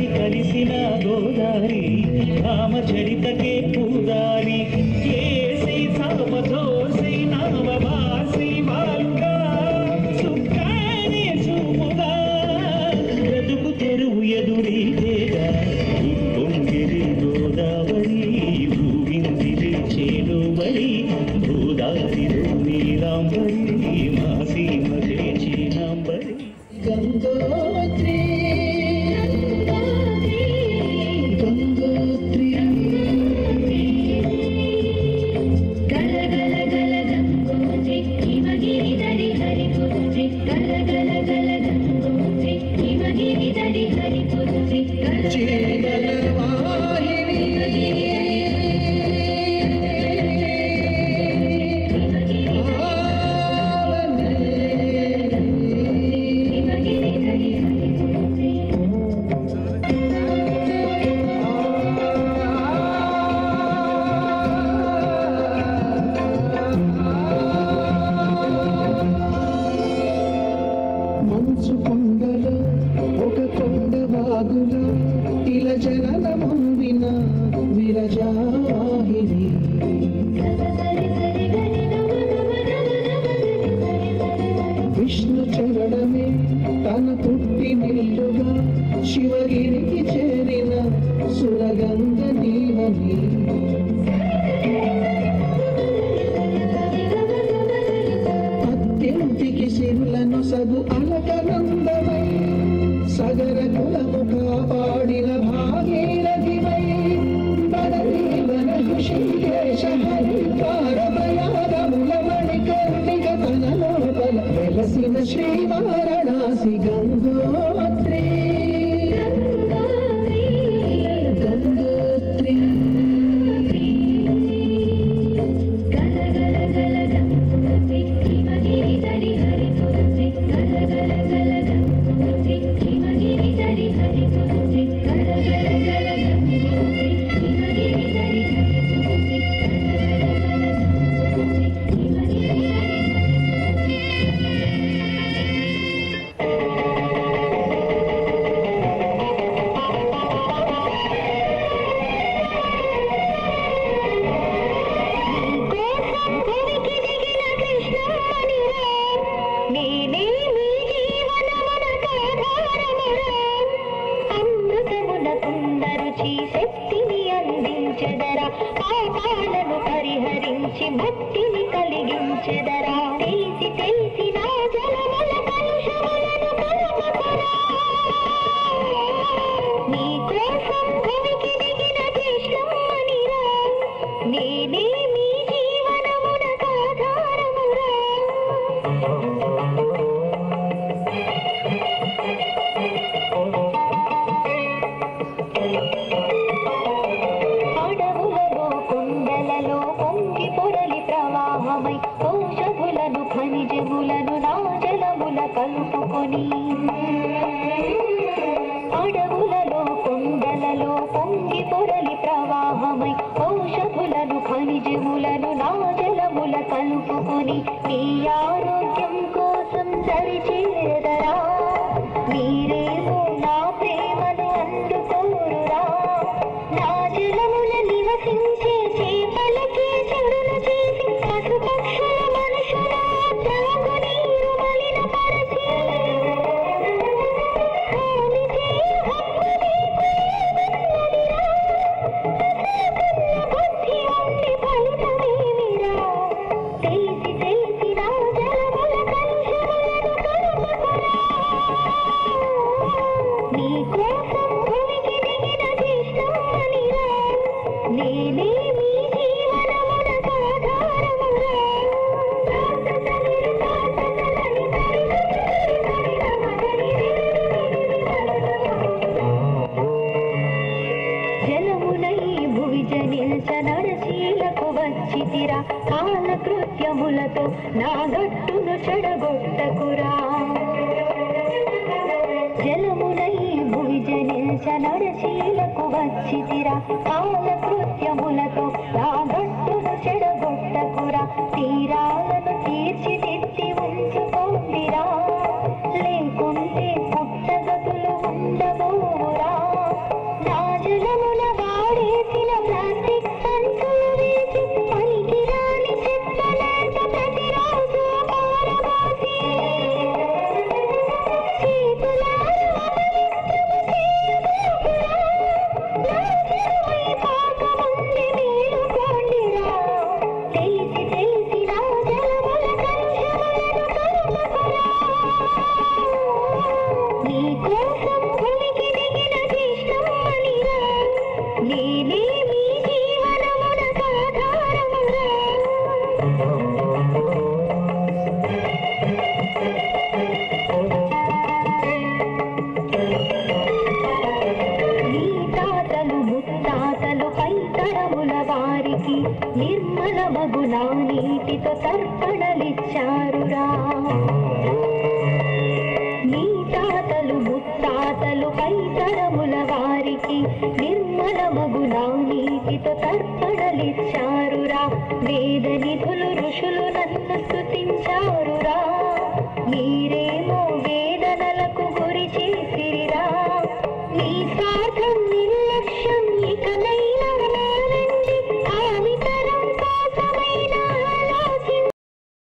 నది కలిసిన గోదారి రామచరితకే పూదారి ఏసి సామజోసి నామవాసి వాలుగా సుఖానే చూపుగా బ్రతుకు తెరువు ఎదురీతేగా ఉప్పొంగిరి గోదావరి భూవిందిరి చేనువరి గోదావరిలో నీలాంబరి మాసి మదే చీనాంబరి గంగోత్రి గంగోత్రి గల గల గల గంగోత్రి హిమగిరి దరి హరిపుత్రి గల గల గల గంగోత్రి హిమగిరి దరి హరిపుత్రి జీవన వాహిని మంచు కొండలో ఒక కొండ వాగులో తిల జనన ముందిన విరజాహిని విష్ణు చరణమే తన పుట్టి నిల్లుగా శివగిరికి చేరిన సురగంగ నీవని అత్యంతికి సిరులను సగు అలకనందమై సగర కులము కాపాడిన భాగీరథివై బలదీవన హృషికేశ హరిద్వారమయారముల మణికర్ణిక తన లోపల వెలసిన శ్రీవారణాసి గంగోత్రి గంగోత్రి గల గల గల గంగోత్రి హిమగిరి దరి హరిపుత్రి గల గల గల గంగోత్రి హిమగిరి దరి హరిపుత్రి గల గల గల గంగోత్రి హిమగిరి దరి హరిపుత్రి పాపాలను పరిహరించి భక్తిని కలిగించెదరా తెలిసి తెలిసి నా జలముల కలుషములను కలుపుకురా నీ కోసం భూమికి దిగిన కృష్ణమ్మనిరా నేనే మీ జీవనమునకు ఆధారమురా ఔషధులను ఖనిజములను నా జలముల కలుపుకొని అడవులలో కొండలలో పొంగి పొరలి ప్రవాహమై ఔషధులను ఖనిజములను నా జలముల కలుపుకొని నీ ఆరోగ్యం కోసం సరిచేరదరా మీరేమో నా ప్రేమను అందుకోరురా నా జలముల నివసించే చేపలకే చెడులు చేసి పశుపక్షుల మనుషుల త్రాగు నీరు మలిన పరచి హాని చేయ హక్కు నీకు ఏమన్నదిరా బుద్ధి ఉండి ఫలితమేమిరా తెలిసి తెలిసి నా జలముల కలుషములను కలుపుకురా నీ కోసం భూమికి దిగిన కృష్ణమ్మనిరా నేనే మీ జీవనమునకు ఆధారమురా జలమునై భువి జనిల్చ నరశీలకు వచ్చితిరా కాలకృత్యములతో నా గట్టును చెడగొట్టకురా జలమునై భువి జనిల్చ నరశీలకు వచ్చితిరా కాలకృత్యములతో నా గట్టును చెడగొట్టకురా తీరాలను తీర్చిదిద్ది ఉంచుకోండిరా లేకుంటే పుట్టగతులు ఉండబోరా నీ కోసం భూమికి దిగిన కృష్ణమ్మనిరా నేనే మీ జీవనమున సాధారమురా నీ తాతలు ముత్తాతలు పైతరముల వారికి నిర్మల మగునా నీటితో తర్పణలిచ్చారురా నీ తాతలు ముత్తాతలు పైతరముల వారికి నిర్మల మగునా నీటితో తర్పణలిచ్చారురా వేద నిధులు ఋషులు నన్ను స్తుతించారురా మీరే